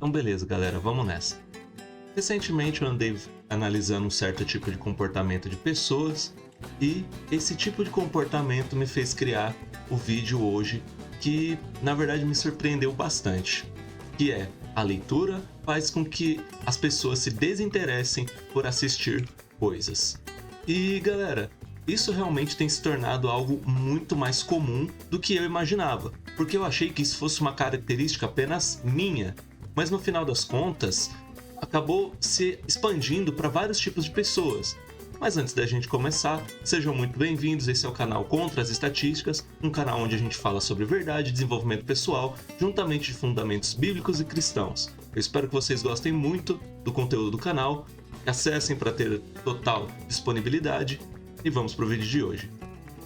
Então beleza, galera, vamos nessa. Recentemente eu andei analisando um certo tipo de comportamento de pessoas e esse tipo de comportamento me fez criar o vídeo hoje que, na verdade, me surpreendeu bastante, que é a leitura faz com que as pessoas se desinteressem por assistir coisas. E, galera, isso realmente tem se tornado algo muito mais comum do que eu imaginava, porque eu achei que isso fosse uma característica apenas minha, mas no final das contas acabou se expandindo para vários tipos de pessoas. Mas antes da gente começar, sejam muito bem-vindos, esse é o canal Contra as Estatísticas, um canal onde a gente fala sobre verdade e desenvolvimento pessoal, juntamente de fundamentos bíblicos e cristãos. Eu espero que vocês gostem muito do conteúdo do canal, que acessem para ter total disponibilidade e vamos para o vídeo de hoje.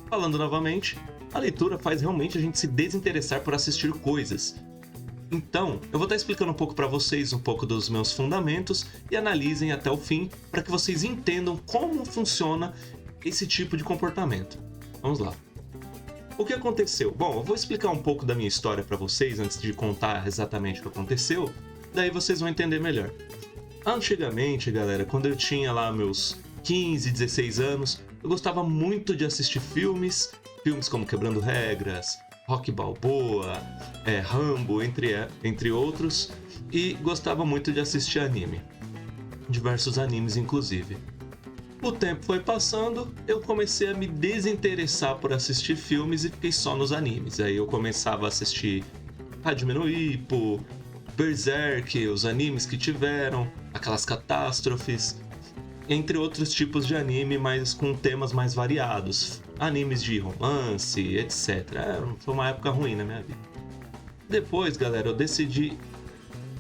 Falando novamente, a leitura faz realmente a gente se desinteressar por assistir coisas. Então, eu vou estar explicando um pouco para vocês um pouco dos meus fundamentos e analisem até o fim para que vocês entendam como funciona esse tipo de comportamento. Vamos lá. O que aconteceu? Bom, eu vou explicar um pouco da minha história para vocês antes de contar exatamente o que aconteceu, daí vocês vão entender melhor. Antigamente, galera, quando eu tinha lá meus 15, 16 anos, eu gostava muito de assistir filmes como Quebrando Regras, Rocky Balboa, Rambo, entre outros, e gostava muito de assistir anime. Diversos animes, inclusive. O tempo foi passando, eu comecei a me desinteressar por assistir filmes e fiquei só nos animes. Aí eu começava a assistir Hajime no Ippo, Berserk, os animes que tiveram, aquelas catástrofes, entre outros tipos de anime, mas com temas mais variados. Animes de romance, etc. Foi uma época ruim na minha vida. Depois, galera, eu decidi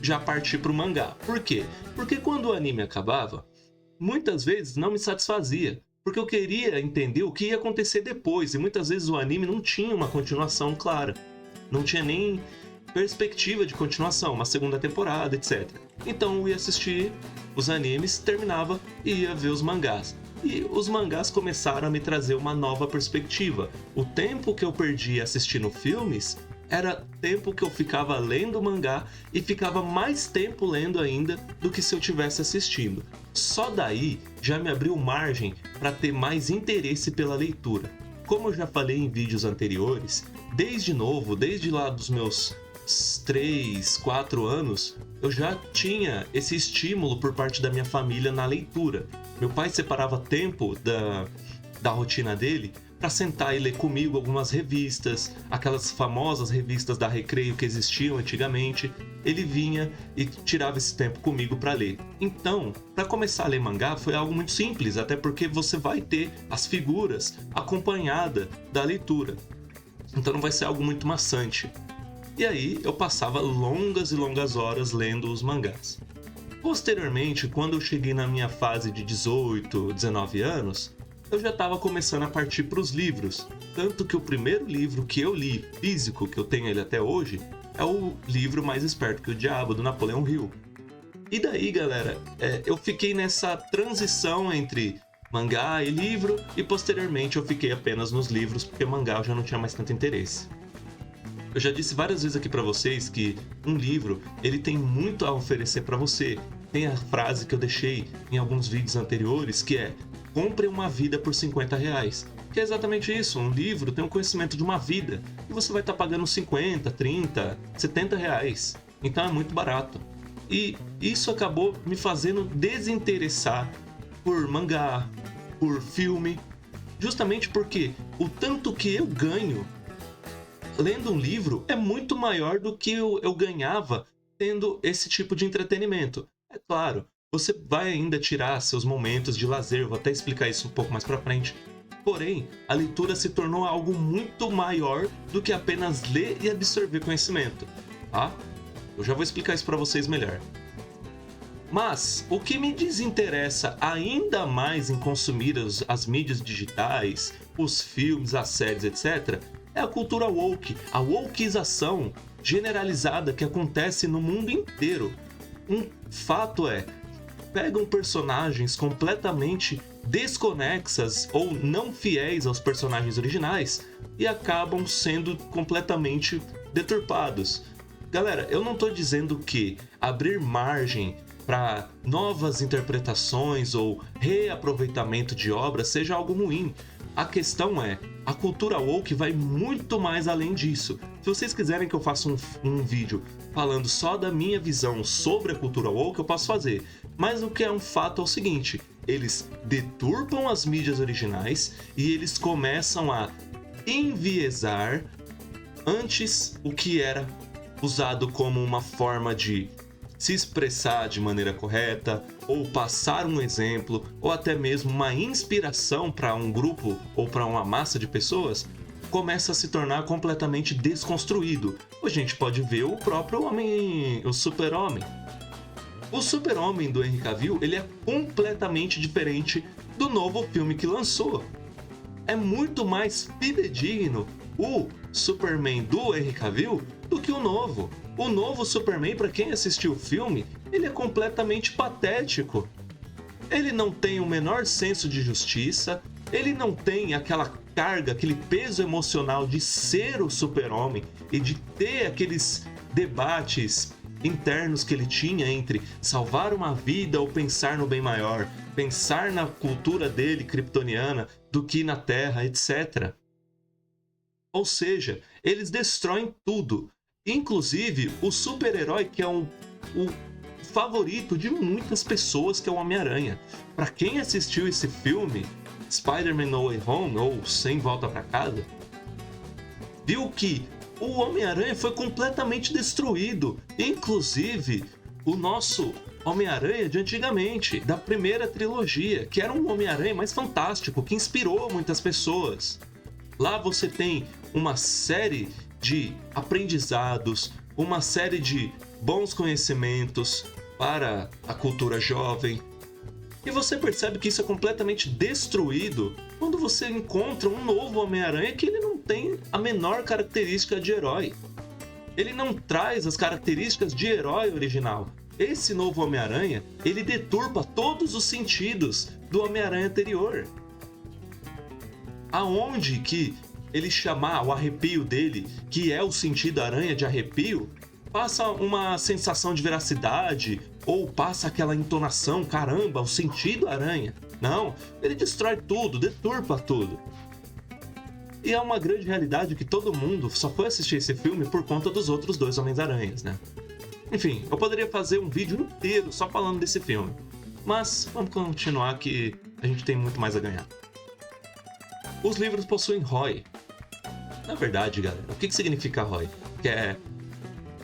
já partir pro mangá. Por quê? Porque quando o anime acabava, muitas vezes não me satisfazia. Porque eu queria entender o que ia acontecer depois. E muitas vezes o anime não tinha uma continuação clara. Não tinha nem perspectiva de continuação, uma segunda temporada, etc. Então eu ia assistir os animes, terminava e ia ver os mangás. E os mangás começaram a me trazer uma nova perspectiva. O tempo que eu perdi assistindo filmes era tempo que eu ficava lendo mangá e ficava mais tempo lendo ainda do que se eu tivesse assistindo. Só daí já me abriu margem para ter mais interesse pela leitura. Como eu já falei em vídeos anteriores, desde lá dos meus 3, 4 anos, eu já tinha esse estímulo por parte da minha família na leitura. Meu pai separava tempo da rotina dele para sentar e ler comigo algumas revistas, aquelas famosas revistas da Recreio que existiam antigamente. Ele vinha e tirava esse tempo comigo para ler. Então, para começar a ler mangá foi algo muito simples, até porque você vai ter as figuras acompanhada da leitura. Então não vai ser algo muito maçante. E aí eu passava longas e longas horas lendo os mangás. Posteriormente, quando eu cheguei na minha fase de 18, 19 anos, eu já estava começando a partir para os livros. Tanto que o primeiro livro que eu li, físico, que eu tenho ele até hoje, é o livro Mais Esperto que o Diabo, do Napoleão Hill. E daí, galera, eu fiquei nessa transição entre mangá e livro, e posteriormente eu fiquei apenas nos livros, porque mangá eu já não tinha mais tanto interesse. Eu já disse várias vezes aqui para vocês que um livro, ele tem muito a oferecer para você. Tem a frase que eu deixei em alguns vídeos anteriores, que é: compre uma vida por R$50. Que é exatamente isso, um livro tem um conhecimento de uma vida, e você vai estar pagando 50, 30, 70 reais. Então é muito barato. E isso acabou me fazendo desinteressar por mangá, por filme, justamente porque o tanto que eu ganho lendo um livro é muito maior do que eu ganhava tendo esse tipo de entretenimento. É claro, você vai ainda tirar seus momentos de lazer, vou até explicar isso um pouco mais pra frente. Porém, a leitura se tornou algo muito maior do que apenas ler e absorver conhecimento, tá? Eu já vou explicar isso pra vocês melhor. Mas o que me desinteressa ainda mais em consumir as mídias digitais, os filmes, as séries, etc., é a cultura woke, a wokização generalizada que acontece no mundo inteiro. Um fato é, pegam personagens completamente desconexas ou não fiéis aos personagens originais e acabam sendo completamente deturpados. Galera, eu não tô dizendo que abrir margem para novas interpretações ou reaproveitamento de obras seja algo ruim. A questão é, a cultura woke vai muito mais além disso. Se vocês quiserem que eu faça um vídeo falando só da minha visão sobre a cultura woke, eu posso fazer. Mas o que é um fato é o seguinte, eles deturpam as mídias originais e eles começam a enviesar antes o que era usado como uma forma de se expressar de maneira correta, ou passar um exemplo, ou até mesmo uma inspiração para um grupo ou para uma massa de pessoas, começa a se tornar completamente desconstruído. A gente pode ver o próprio homem, o Super-Homem. O Super-Homem do Henry Cavill, ele é completamente diferente do novo filme que lançou. É muito mais fidedigno o Superman do Henry Cavill do que o novo. O novo Superman, para quem assistiu o filme, ele é completamente patético. Ele não tem o menor senso de justiça, ele não tem aquela carga, aquele peso emocional de ser o Super-Homem e de ter aqueles debates internos que ele tinha entre salvar uma vida ou pensar no bem maior, pensar na cultura dele kryptoniana do que na Terra, etc. Ou seja, eles destroem tudo. Inclusive, o super-herói que é o favorito de muitas pessoas, que é o Homem-Aranha. Para quem assistiu esse filme, Spider-Man No Way Home, ou Sem Volta para Casa, viu que o Homem-Aranha foi completamente destruído. Inclusive, o nosso Homem-Aranha de antigamente, da primeira trilogia, que era um Homem-Aranha mais fantástico, que inspirou muitas pessoas. Lá você tem uma série de aprendizados, uma série de bons conhecimentos para a cultura jovem. E você percebe que isso é completamente destruído quando você encontra um novo Homem-Aranha que ele não tem a menor característica de herói. Ele não traz as características de herói original. Esse novo Homem-Aranha, ele deturpa todos os sentidos do Homem-Aranha anterior. Aonde que ele chamar o arrepio dele, que é o sentido aranha de arrepio, passa uma sensação de veracidade, ou passa aquela entonação, caramba, o sentido aranha. Não, ele destrói tudo, deturpa tudo. E é uma grande realidade que todo mundo só foi assistir esse filme por conta dos outros dois Homens-Aranhas, né? Enfim, eu poderia fazer um vídeo inteiro só falando desse filme. Mas vamos continuar que a gente tem muito mais a ganhar. Os livros possuem ROI. Na verdade, galera, o que significa ROI? Que é,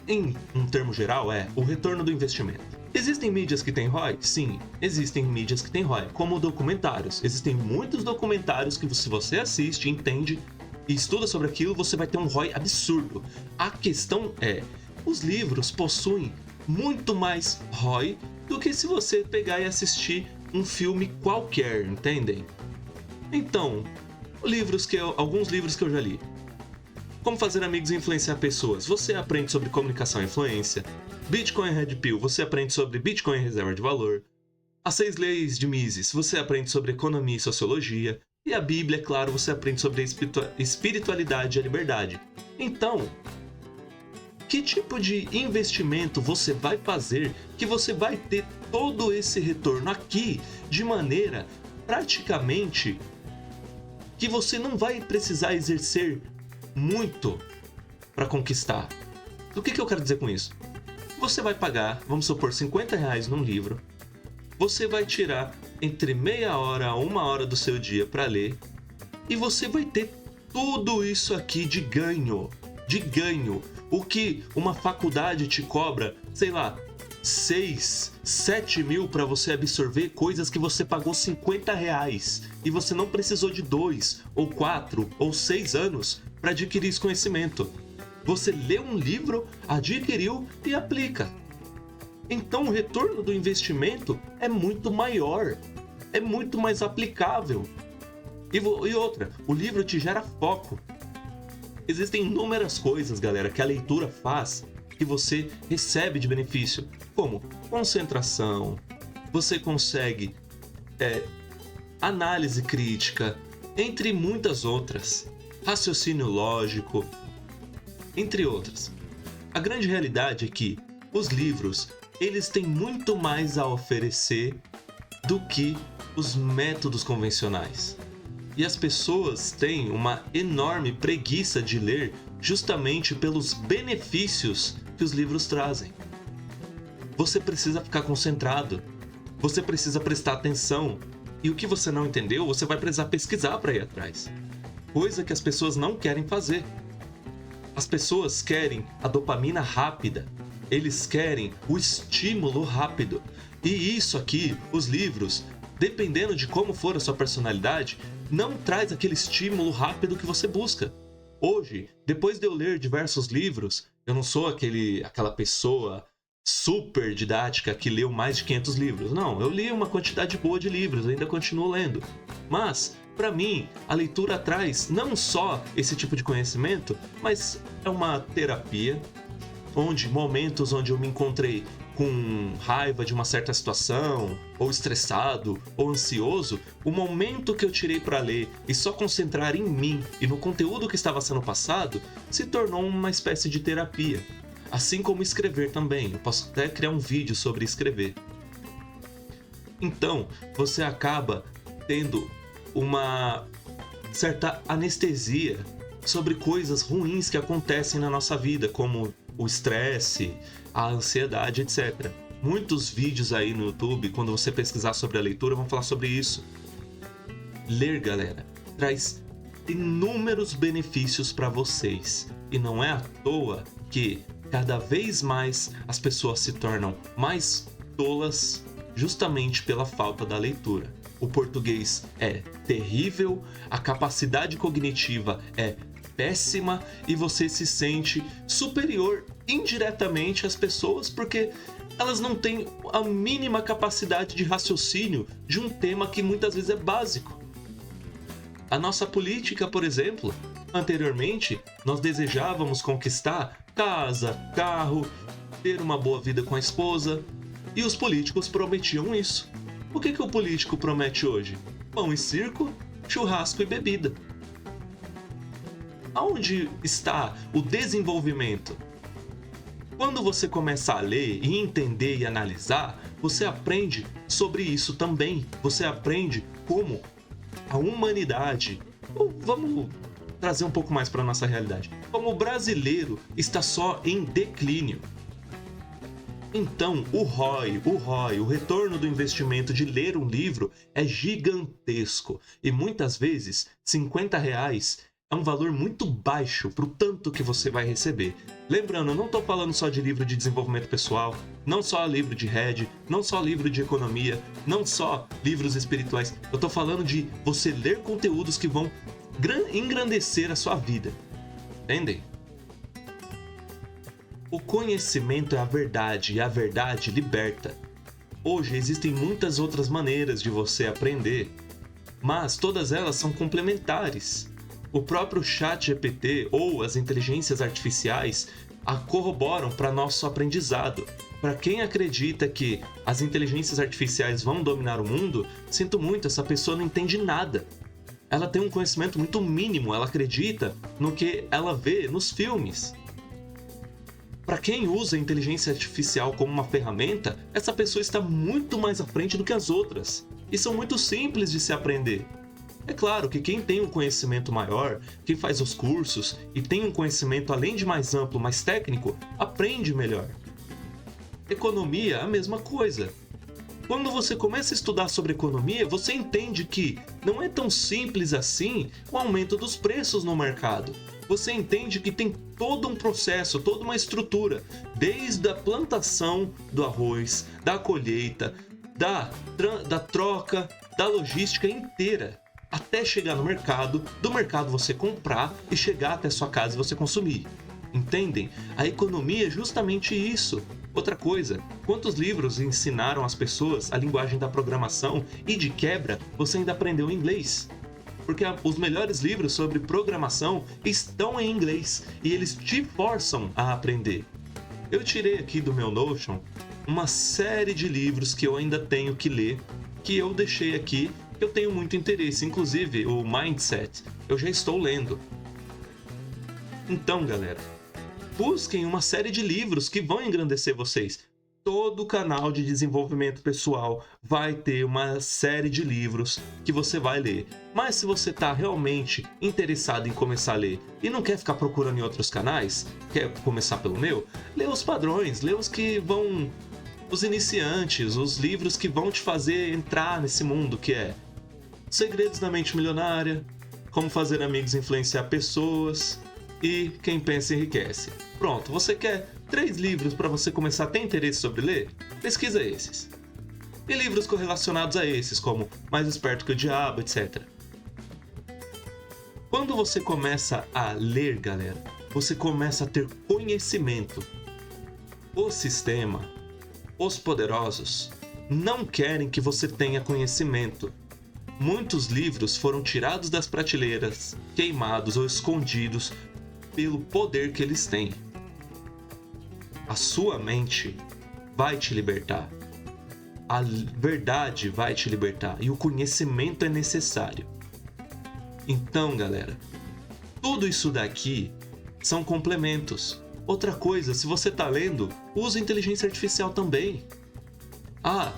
em um termo geral, é o retorno do investimento. Existem mídias que têm ROI? Sim, existem mídias que têm ROI, como documentários. Existem muitos documentários que se você assiste, entende e estuda sobre aquilo, você vai ter um ROI absurdo. A questão é, os livros possuem muito mais ROI do que se você pegar e assistir um filme qualquer, entendem? Então, alguns livros que eu já li. Como fazer amigos e influenciar pessoas. Você aprende sobre comunicação e influência. Bitcoin Red Pill. Você aprende sobre Bitcoin e reserva de valor. As 6 leis de Mises. Você aprende sobre economia e sociologia. E a Bíblia, é claro, você aprende sobre espiritualidade e a liberdade. Então, que tipo de investimento você vai fazer que você vai ter todo esse retorno aqui de maneira praticamente que você não vai precisar exercer muito para conquistar? O que eu quero dizer com isso? Você vai pagar, vamos supor, R$50 num livro, você vai tirar entre meia hora a 1 hora do seu dia para ler, e você vai ter tudo isso aqui de ganho. O que uma faculdade te cobra, sei lá, 6, 7 mil para você absorver coisas que você pagou R$50 e você não precisou de 2, ou 4, ou 6 anos para adquirir esse conhecimento. Você lê um livro, adquiriu e aplica. Então o retorno do investimento é muito maior, é muito mais aplicável. E outra, o livro te gera foco. Existem inúmeras coisas, galera, que a leitura faz que você recebe de benefício, como concentração, você consegue análise crítica, entre muitas outras, raciocínio lógico, entre outras. A grande realidade é que os livros, eles têm muito mais a oferecer do que os métodos convencionais. E as pessoas têm uma enorme preguiça de ler justamente pelos benefícios que os livros trazem. Você precisa ficar concentrado, você precisa prestar atenção, e o que você não entendeu, você vai precisar pesquisar para ir atrás. Coisa que as pessoas não querem fazer. As pessoas querem a dopamina rápida, eles querem o estímulo rápido. E isso aqui, os livros, dependendo de como for a sua personalidade, não traz aquele estímulo rápido que você busca. Hoje, depois de eu ler diversos livros, eu não sou aquela pessoa super didática que leu mais de 500 livros. Não, eu li uma quantidade boa de livros, ainda continuo lendo. Mas, para mim, a leitura traz não só esse tipo de conhecimento, mas é uma terapia, momentos onde eu me encontrei com raiva de uma certa situação, ou estressado, ou ansioso, o momento que eu tirei para ler e só concentrar em mim e no conteúdo que estava sendo passado, se tornou uma espécie de terapia. Assim como escrever também, eu posso até criar um vídeo sobre escrever. Então, você acaba tendo uma certa anestesia sobre coisas ruins que acontecem na nossa vida, como o estresse, a ansiedade, etc. Muitos vídeos aí no YouTube, quando você pesquisar sobre a leitura, vão falar sobre isso. Ler, galera, traz inúmeros benefícios para vocês. E não é à toa que cada vez mais as pessoas se tornam mais tolas justamente pela falta da leitura. O português é terrível, a capacidade cognitiva é péssima e você se sente superior indiretamente às pessoas porque elas não têm a mínima capacidade de raciocínio de um tema que muitas vezes é básico. A nossa política, por exemplo, anteriormente nós desejávamos conquistar casa, carro, ter uma boa vida com a esposa e os políticos prometiam isso. O que o político promete hoje? Pão e circo, churrasco e bebida. Aonde está o desenvolvimento? Quando você começa a ler e entender e analisar, você aprende sobre isso também. Você aprende como a humanidade, ou vamos trazer um pouco mais para a nossa realidade, como o brasileiro está só em declínio. Então, o ROI, o retorno do investimento de ler um livro é gigantesco. E muitas vezes, R$50 é um valor muito baixo para o tanto que você vai receber. Lembrando, eu não estou falando só de livro de desenvolvimento pessoal, não só livro de Red, não só livro de economia, não só livros espirituais. Eu estou falando de você ler conteúdos que vão engrandecer a sua vida. Entendem? O conhecimento é a verdade e a verdade liberta. Hoje existem muitas outras maneiras de você aprender, mas todas elas são complementares. O próprio ChatGPT ou as inteligências artificiais a corroboram para nosso aprendizado. Para quem acredita que as inteligências artificiais vão dominar o mundo, sinto muito, essa pessoa não entende nada. Ela tem um conhecimento muito mínimo, ela acredita no que ela vê nos filmes. Para quem usa a inteligência artificial como uma ferramenta, essa pessoa está muito mais à frente do que as outras. E são muito simples de se aprender. É claro que quem tem um conhecimento maior, quem faz os cursos e tem um conhecimento além de mais amplo, mais técnico, aprende melhor. Economia é a mesma coisa. Quando você começa a estudar sobre economia, você entende que não é tão simples assim o aumento dos preços no mercado. Você entende que tem todo um processo, toda uma estrutura, desde a plantação do arroz, da colheita, da troca, da logística inteira, até chegar no mercado, do mercado você comprar e chegar até sua casa e você consumir. Entendem? A economia é justamente isso. Outra coisa, quantos livros ensinaram as pessoas a linguagem da programação e de quebra você ainda aprendeu inglês? Porque os melhores livros sobre programação estão em inglês e eles te forçam a aprender. Eu tirei aqui do meu Notion uma série de livros que eu ainda tenho que ler, que eu deixei aqui, que eu tenho muito interesse, inclusive o Mindset, eu já estou lendo. Então, galera, busquem uma série de livros que vão engrandecer vocês. Todo canal de desenvolvimento pessoal vai ter uma série de livros que você vai ler. Mas se você está realmente interessado em começar a ler e não quer ficar procurando em outros canais, quer começar pelo meu, lê os padrões, lê os que vão... os iniciantes, os livros que vão te fazer entrar nesse mundo, que é Segredos da Mente Milionária, Como Fazer Amigos e Influenciar Pessoas e Quem Pensa Enriquece. Pronto, você quer 3 livros para você começar a ter interesse sobre ler? Pesquisa esses. E livros correlacionados a esses, como Mais Esperto que o Diabo, etc. Quando você começa a ler, galera, você começa a ter conhecimento. O sistema, os poderosos, não querem que você tenha conhecimento. Muitos livros foram tirados das prateleiras, queimados ou escondidos pelo poder que eles têm. A sua mente vai te libertar. A verdade vai te libertar. E o conhecimento é necessário. Então, galera, tudo isso daqui são complementos. Outra coisa, se você está lendo, use inteligência artificial também. Ah,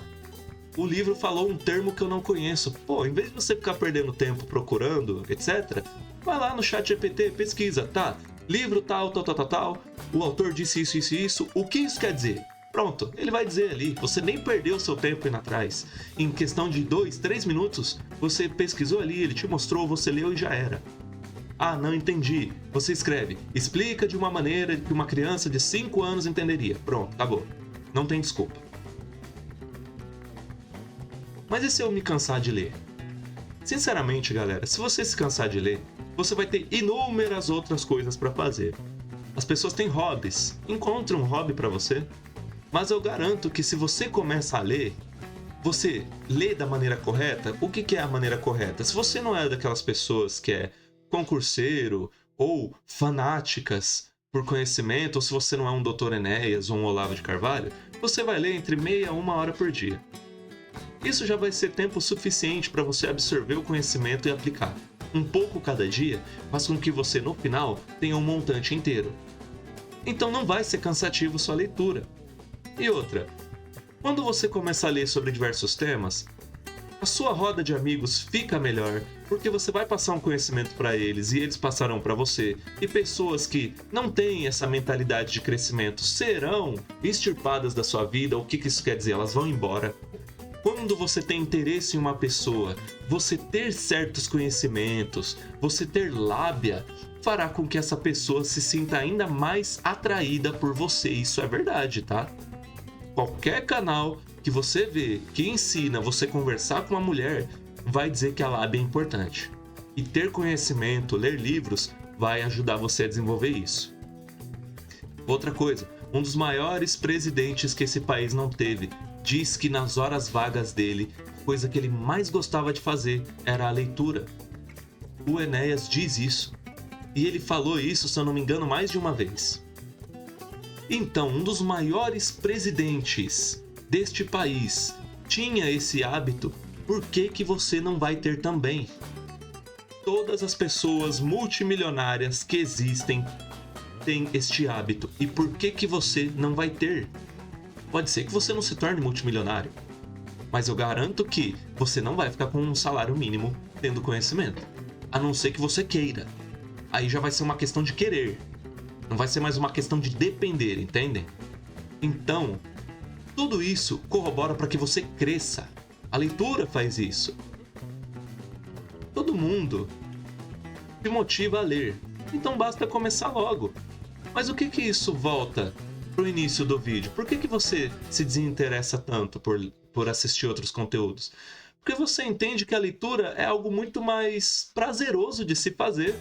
o livro falou um termo que eu não conheço. Pô, em vez de você ficar perdendo tempo procurando, etc., vai lá no ChatGPT, pesquisa, tá? Livro tal, o autor disse isso, isso e isso. O que isso quer dizer? Pronto, ele vai dizer ali. Você nem perdeu seu tempo indo atrás. Em questão de 2, 3 minutos, você pesquisou ali, ele te mostrou, você leu e já era. Ah, não entendi. Você escreve, explica de uma maneira que uma criança de 5 anos entenderia. Pronto, acabou. Não tem desculpa. Mas e se eu me cansar de ler? Sinceramente, galera, se você se cansar de ler, você vai ter inúmeras outras coisas para fazer. As pessoas têm hobbies. Encontre um hobby para você. Mas eu garanto que se você começa a ler, você lê da maneira correta. O que é a maneira correta? Se você não é daquelas pessoas que é concurseiro ou fanáticas por conhecimento, ou se você não é um Dr. Enéas ou um Olavo de Carvalho, você vai ler entre meia a 1 hora por dia. Isso já vai ser tempo suficiente para você absorver o conhecimento e aplicar. Um pouco cada dia faz com que você, no final, tenha um montante inteiro. Então não vai ser cansativo sua leitura. E outra, quando você começa a ler sobre diversos temas, a sua roda de amigos fica melhor, porque você vai passar um conhecimento para eles e eles passarão para você. E pessoas que não têm essa mentalidade de crescimento serão extirpadas da sua vida. O que isso quer dizer? Elas vão embora. Quando você tem interesse em uma pessoa, você ter certos conhecimentos, você ter lábia, fará com que essa pessoa se sinta ainda mais atraída por você. Isso é verdade, tá? Qualquer canal que você vê que ensina você a conversar com uma mulher, vai dizer que a lábia é importante. E ter conhecimento, ler livros, vai ajudar você a desenvolver isso. Outra coisa, um dos maiores presidentes que esse país não teve, diz que nas horas vagas dele, a coisa que ele mais gostava de fazer era a leitura. O Enéas diz isso. E ele falou isso, se eu não me engano, mais de uma vez. Então, um dos maiores presidentes deste país tinha esse hábito, por que você não vai ter também? Todas as pessoas multimilionárias que existem têm este hábito. E por que você não vai ter? Pode ser que você não se torne multimilionário, mas eu garanto que você não vai ficar com um salário mínimo tendo conhecimento, a não ser que você queira. Aí já vai ser uma questão de querer, não vai ser mais uma questão de depender, entendem? Então, tudo isso corrobora para que você cresça. A leitura faz isso. Todo mundo se motiva a ler, então basta começar logo. Mas o que isso volta pro início do vídeo? Por que você se desinteressa tanto por assistir outros conteúdos? Porque você entende que a leitura é algo muito mais prazeroso de se fazer.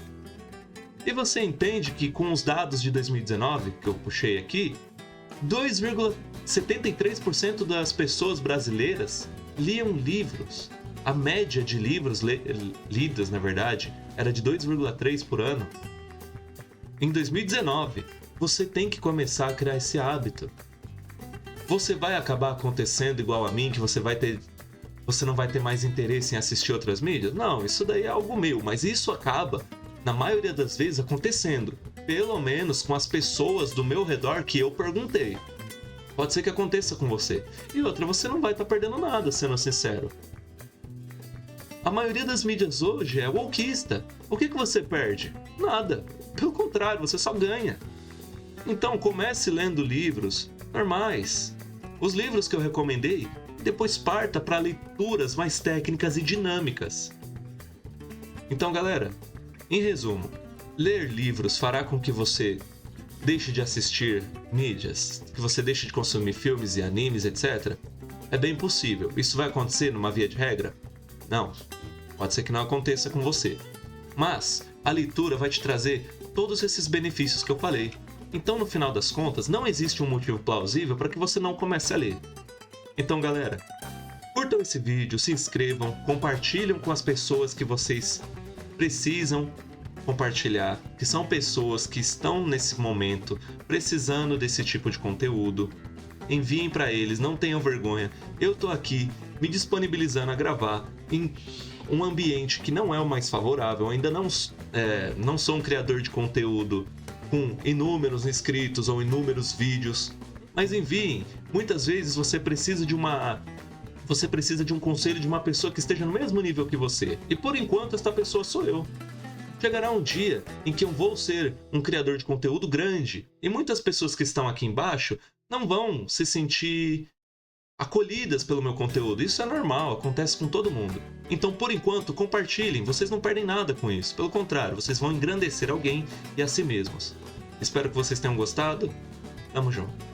E você entende que com os dados de 2019, que eu puxei aqui, 2,73% das pessoas brasileiras liam livros. A média de livros lidos, na verdade, era de 2,3 por ano. Em 2019, você tem que começar a criar esse hábito. Você vai acabar acontecendo igual a mim, que você não vai ter mais interesse em assistir outras mídias? Não, isso daí é algo meu, mas isso acaba, na maioria das vezes, acontecendo. pelo menos com as pessoas do meu redor que eu perguntei. Pode ser que aconteça com você. E outra, você não vai estar perdendo nada, sendo sincero. A maioria das mídias hoje é wokeista. O que você perde? Nada. Pelo contrário, você só ganha. Então comece lendo livros normais. Os livros que eu recomendei, e depois parta para leituras mais técnicas e dinâmicas. Então, galera, em resumo, ler livros fará com que você deixe de assistir mídias, que você deixe de consumir filmes e animes, etc. É bem possível. Isso vai acontecer numa via de regra? Não. Pode ser que não aconteça com você. Mas a leitura vai te trazer todos esses benefícios que eu falei. Então, no final das contas, não existe um motivo plausível para que você não comece a ler. Então, galera, curtam esse vídeo, se inscrevam, compartilhem com as pessoas que vocês precisam compartilhar, que são pessoas que estão nesse momento precisando desse tipo de conteúdo. Enviem para eles, não tenham vergonha. Eu tô aqui me disponibilizando a gravar em um ambiente que não é o mais favorável. Ainda não sou um criador de conteúdo com inúmeros inscritos ou inúmeros vídeos, mas enviem. Muitas vezes você precisa de um conselho de uma pessoa que esteja no mesmo nível que você. E por enquanto esta pessoa sou eu. Chegará um dia em que eu vou ser um criador de conteúdo grande e muitas pessoas que estão aqui embaixo não vão se sentir acolhidas pelo meu conteúdo. Isso é normal, acontece com todo mundo. Então, por enquanto, compartilhem, vocês não perdem nada com isso. Pelo contrário, vocês vão engrandecer alguém e a si mesmos. Espero que vocês tenham gostado. Tamo junto.